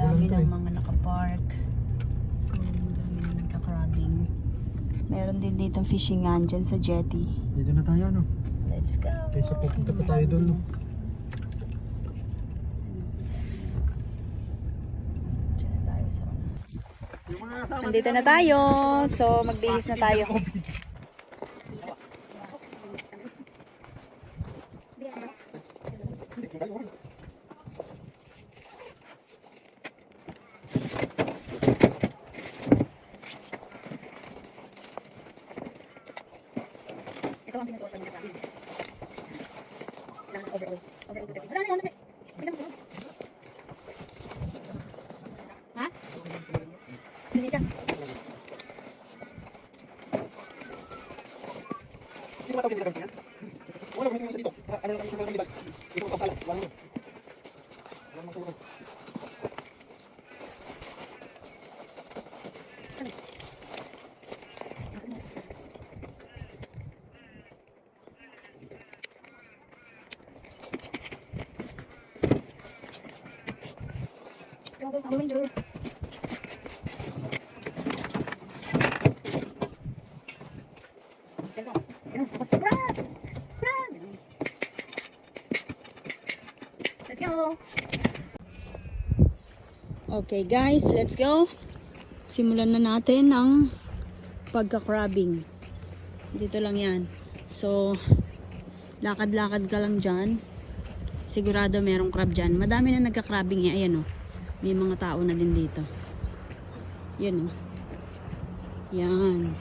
dami ng mga nakapark. So, dami na nagka-crabbing. Meron din dito fishingan dyan sa jetty. Dito na tayo, no? Let's go! Kaysa pupunta pa tayo doon, no? Dyan na tayo sa nandito na tayo. So, magbihis na tayo. Ito ang sinusuot ko ng kapatid. Overall. Wala na yun. Ha? Hindi ka. Hindi ba tawagin nila wala mo hindi dito. Ano lang kami dito? Ito ko pala. Wala mo. Wala mo tulong. Let's go. Okay guys, let's go. Simulan na natin ang pagka-crabbing. Dito lang yan. So, lakad-lakad ka lang dyan. Sigurado merong crab dyan. Madami na nagka-crabbing eh. Ayan o. May mga tao na din dito. Yan o. Yan.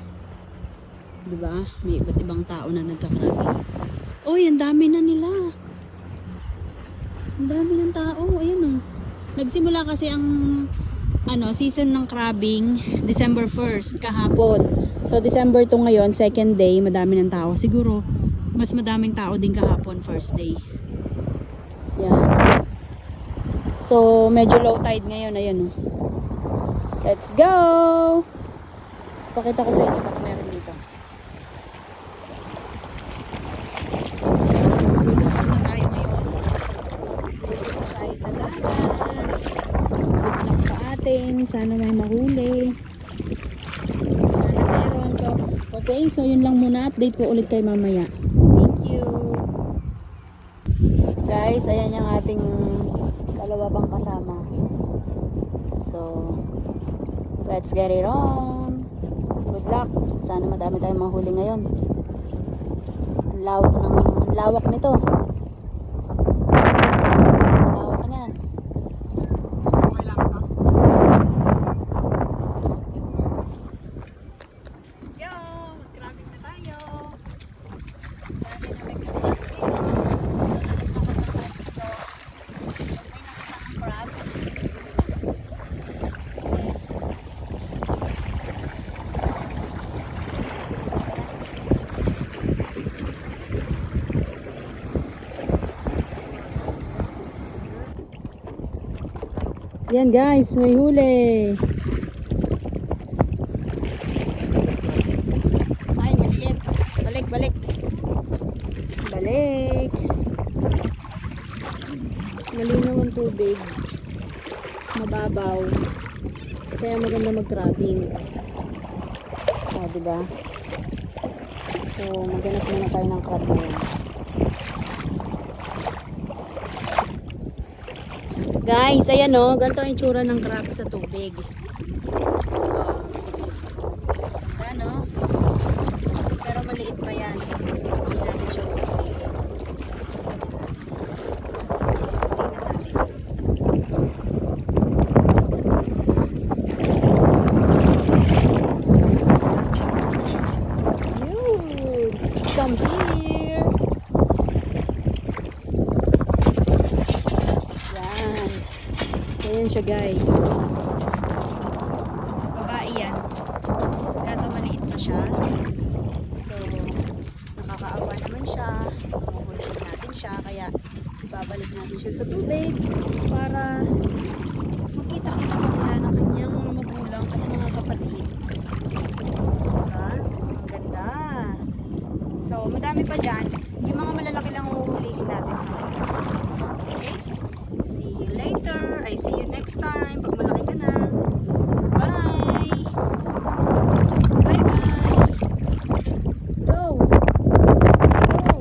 Diba? May iba't ibang tao na nagka-crabbing. Uy, ang dami na nila. Ang dami ng tao. Ayan o. Nagsimula kasi ang season ng crabbing December 1st kahapon. So December to ngayon, second day, madami ng tao. Siguro mas madaming tao din kahapon first day. Yan. So medyo low tide ngayon, ayan oh. Let's go. Pakita ko sa inyo baka meron dito. Dito na tayo ngayon. Dito tayo sa dagat. Sa atin, sana may mahuli. Sana meron. So, okay, so yun lang muna. Update ko ulit kay mamaya. Thank you. Guys, ayan yung ating dalawa pang kasama. So, let's get it on. Good luck. Sana madami tayong mahuli ngayon. Ang lawak nito. Lawak niyan. Yan guys, may huli. Ay, maliit. Balik, balik. Balik. Malinaw ang tubig. Mababaw. Kaya maganda mag-crabbing. O, diba? So, maghanap muna tayo ng crab ngayon. Guys, ayan o, ganito ang itsura ng crab sa tubig. Ano? Pero maliit pa yan. Hindi natin siya tubig. Yun! Come here! Ayan siya guys. Babae yan. Kaso maliit na siya. So, nakakaawa naman siya. Mahuliin natin siya. Kaya, ibabalik natin siya sa tubig para makita-kita pa sila ng kanyang mga magulang at mga kapatid. Diba? Ang ganda. So, madami pa dyan. Yung mga malalaki lang uhulihin natin sa kanya. Okay? See you later. I see you next time. Pag malaki ka na. Bye! Bye-bye! Go! Go!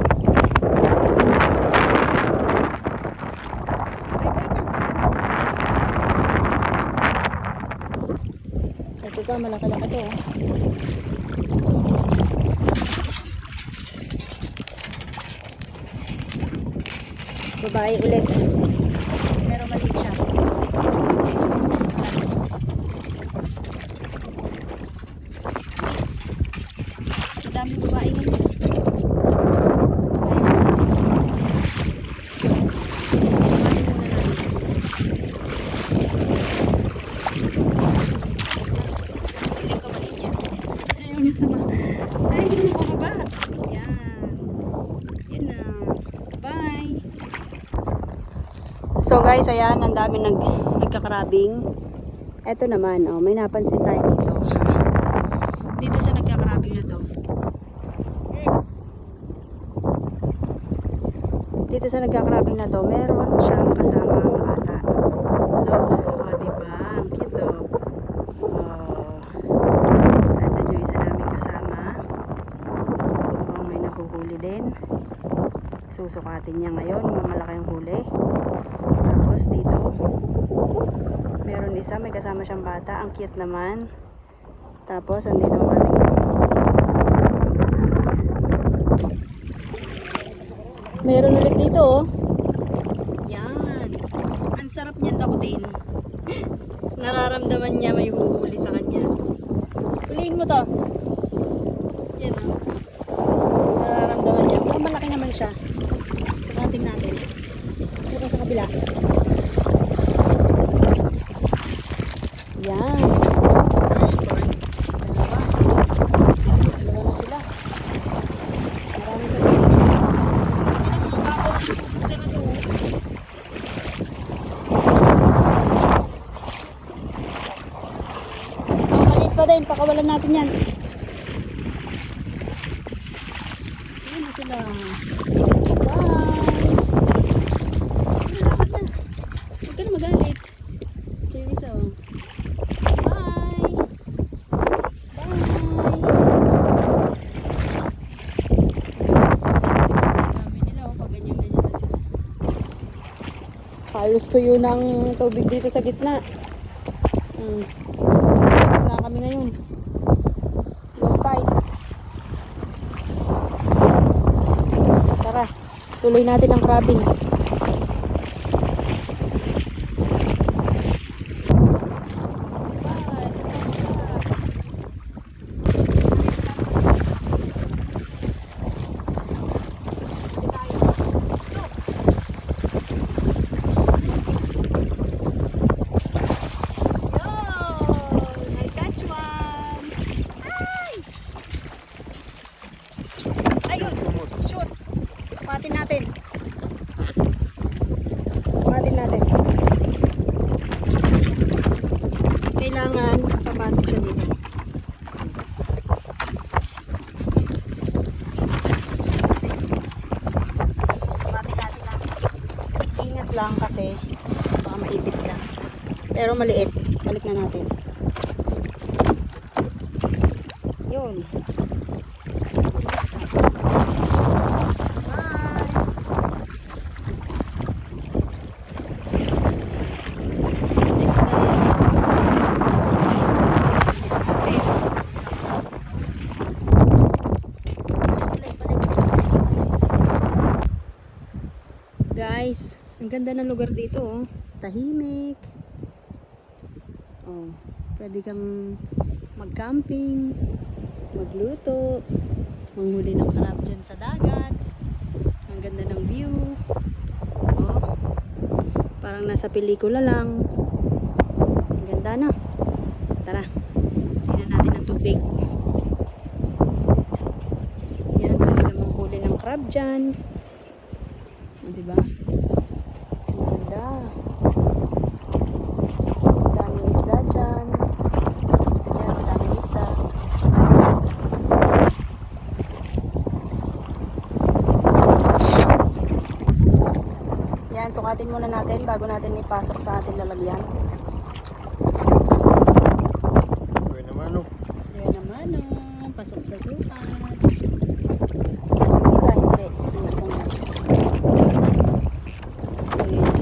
Ito pa, malaki-laki to. Babae ulit. Pero maliit siya. Ang daming babae ngayon. So guys, ayan, ang dami nagkakrabing. Eto naman, oh, may napansin tayo dito. Dito sa nagkakrabing na to. Dito sa nagkakrabing na to, meron siyang kasamang bata. Look, oh, diba? Ang cute, oh. Oh. Ito yung isa namin kasama. Oh, may nahuhuli din. Susukatin niya ngayon, mga malaking huli. Tapos dito, meron isa, may kasama siyang bata. Ang cute naman. Tapos, andito ang ating kasama. Meron ulit dito, oh. Yan. Ang sarap niyan takutin. Nararamdaman niya may huhuli sa kanya. Huliin mo to. Yan, oh. Nararamdaman niya. Pero malaki naman siya. Sakatin natin. Ito pa sa kabila. Yan. Dalawa na sila. Maraming sila. So, maliit pa din. Pakawalan natin yan. Ayan na sila. Bye! Lakad na. Huwag ka na magalit. Ito yung isa, oh. Bye! Bye! Sabi nila, oh, pag ganyan-ganyan na sila. Halos tuyo ng tubig dito sa gitna. Sa gitna kami ngayon. Low tide. Tara, tuloy natin ang crabbing. Sukatin natin. Kailangan papasok siya dito. Sukatin natin lang. Ingat lang kasi baka maipit ka. Pero maliit. Balik na natin. Yun. Guys, ang ganda ng lugar dito, oh. Tahimik. Oh, pwede kang mag-camping, magluto, manghuli ng crab dyan sa dagat. Ang ganda ng view. Oh, parang nasa pelikula lang. Ang ganda na. Tara, tingnan natin ang tubig. Yan, pwede kang manghuli ng crab dyan. Diba? Ang ganda. Daming isda dyan. Dyan, madaming isda. Yan, sukat Sukatin muna natin bago natin ipasok sa ating lalagyan. Okay naman, no? Yan naman, oh. Pasok sa sukat. Isa, hindi. Yung isang yan. Lagyan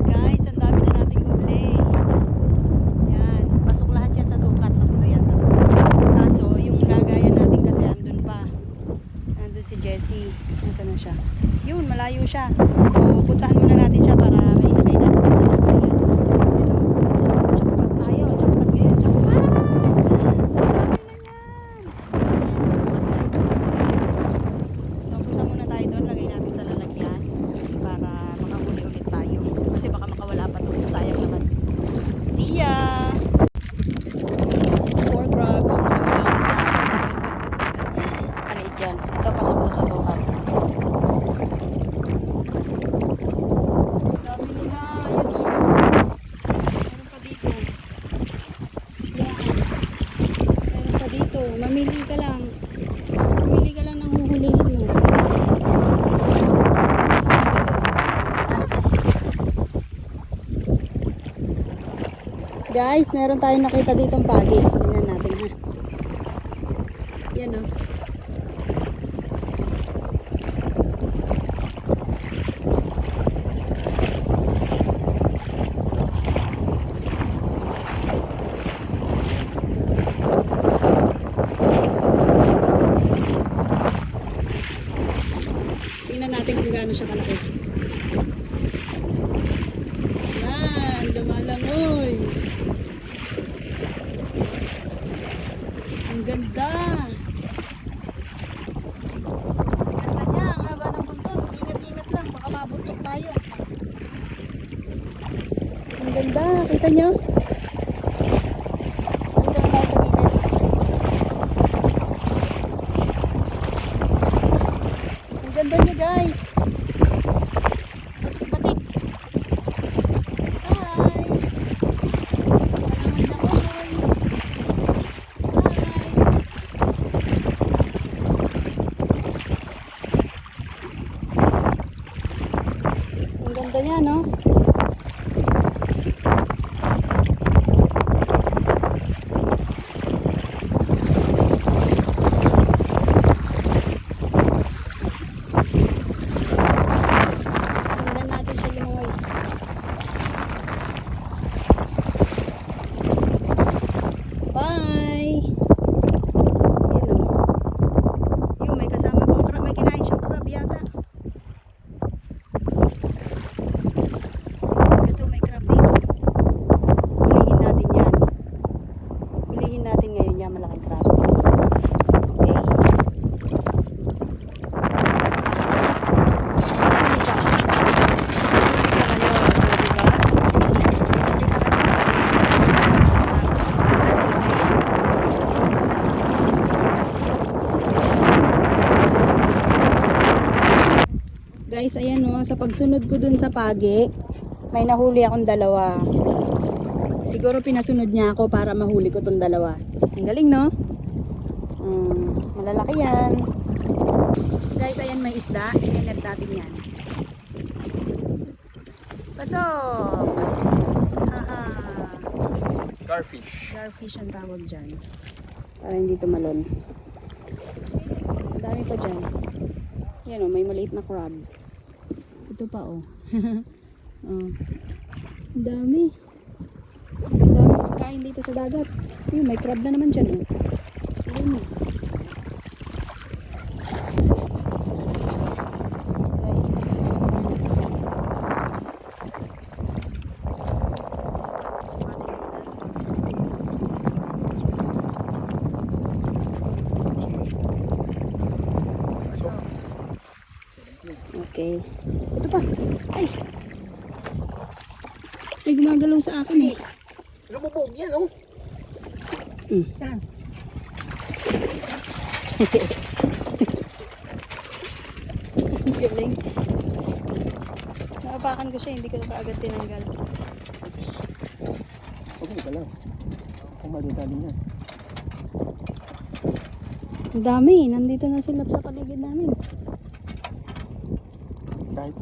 Guys, ang dami na nating huli. Yan, pasok lahat yan sa sukat. Tatlo yan, tatlo. Kaso, yung lagayan natin kasi andun pa. Andun si Jessie. Nasaan na siya? Yun, malayo siya. So, puntahan muna natin siya para may ilagay natin sa lagayan. Yan, oh. Jackpot tayo. Jackpot ngayon. Jackpot! Dami na yan. Sa sukat, guys. So, punta muna tayo doon. Lagay natin sa lalagyan para makahuli ulit tayo. Kasi baka makawala pa ito. Sayang naman. See ya! 4 crabs. Nakawala ang isa. Maliit yan. Ito, pasok na sa sukat. Dami nila. Ayan o. Meron pa dito. Yan. Meron pa dito. Mamili ka lang. Mamili ka lang ng huhulihin mo. Guys, meron tayong nakita ditong pagi. Tingnan natin ha. Yan o. Tingnan natin kung gaano siya kalaki. Yan, lumalangoy. Ang ganda. Ang ganda niya. Ang haba ng buntot. Ingat-ingat lang. Baka mabuntot tayo. Ang ganda. Kita niyo? Dito na tayo sa gilid. Ang ganda niya, guys. Batik-batik. Hi. Langoy-langoy. Ang ganda niya, no? Sundan natin siya lumangoy. Bye! Yan, oh. Yun, may kasama pang crab. May kinain siyang crab yata. Ito, may crab dito. Hulihin natin yan. Hulihin natin ngayon yan, malaking crab. Okay. Guys, ayan o, sa pagsunod ko dun sa pagi, may nahuli akong dalawa. Siguro pinasunod niya ako para mahuli ko tong dalawa. Ang galing, no? Malalaki yan. Guys, ayan may isda. Ininad natin yan. Pasok! Haha! Garfish. Garfish ang tawag dyan. Para hindi tumalon. Ang dami pa dyan. Yan o, may maliit na crab. Ito pa o. Oh. Ang dami. Ang dami pagkain dito sa dagat. Ayun, may crab na naman dyan o. Ayun o. Okay. Ito pa. Ay. May gumagalaw sa akin eh. Lumubog yan, oh. Yan. hinawakan ko siya, hindi ko kaagad tinanggal. Huwag mo lang. Kung madidali niyan. Ang dami, nandito na sila sa paligid namin. Kahit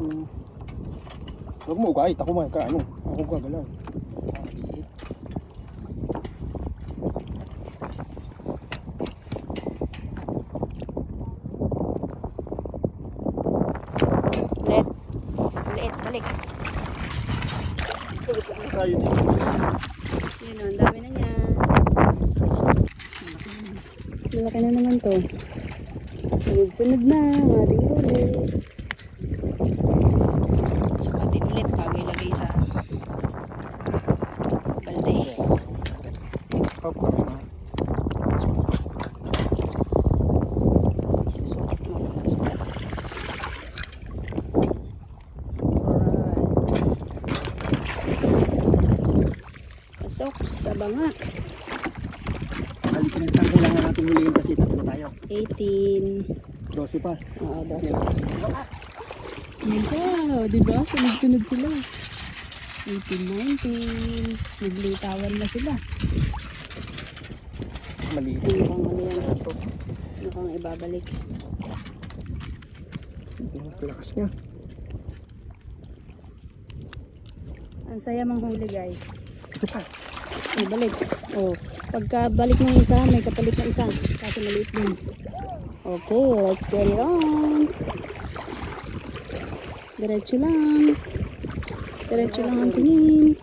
huwag mo kahit ako ano. Ako gagalaw. Maliit. Ulit. Ulit, balik. Tayo dito. Yun o, ang dami na niya. Malaki na naman to. Sunod-sunod na ang ating huli. Sukatin ulit bago ilagay sa balde. Pop kami na. Susukat mo, susukat. Pasok sa banga. Balikin ang kailangan natin huliin kasi tatlo tayo. 18. 12 pa. Oo, 12. Wow, diba? Sunod-sunod sila. 18, 19. Naglitawan na sila. Maliit. Mukhang ano yan. Mukhang ibabalik. Ang lakas niya. Ang saya manghuli guys. Ito pa. Ay, balik. Oh, pagka balik ng isa, may kapalit na isa. Kasi maliit din. Okay, let's get it on. Diretso lang. Diretso lang ang tingin.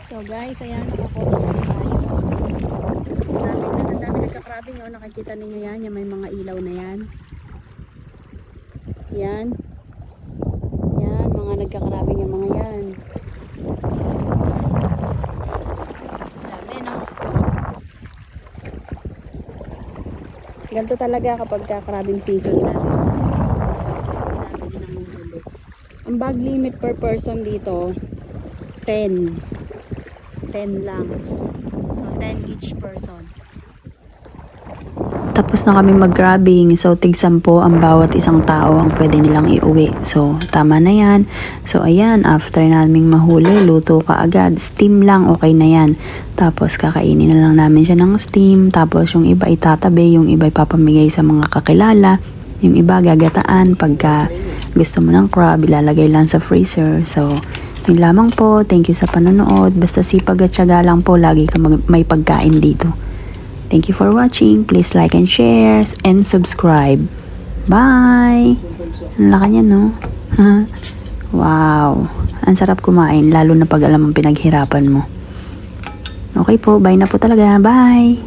So guys, ayan, nakakota na tayo. Ang dami nagka-crabbing. Oh, nakikita ninyo yan. Yung may mga ilaw na yan. Yan. Yan, mga nagka-crabbing yung mga yan. Dami, no? Ganito talaga kapag ka-crabbing season na. Dami din ang huli. Ang bag limit per person dito, 10. 10 lang. So, 10 each person. Tapos na kami mag-grabbing, so tig-10 ang bawat isang tao ang pwede nilang iuwi. So, tama na yan. So, ayan, after naming mahuli, luto ka agad. Steam lang, okay na yan. Tapos, kakainin na lang namin siya ng steam. Tapos, yung iba itatabi, yung iba ipapamigay sa mga kakilala. Yung iba gagataan. Pagka gusto mo ng crab, ilalagay lang sa freezer. So, yun lamang po. Thank you sa panonood. Basta sipag at syaga lang po, lagi ka may pagkain dito. Thank you for watching. Please like and share and subscribe. Bye! Ang laki niya, no? Wow! Ang sarap kumain, lalo na pag alam ang pinaghirapan mo. Okay po, bye na po talaga. Bye!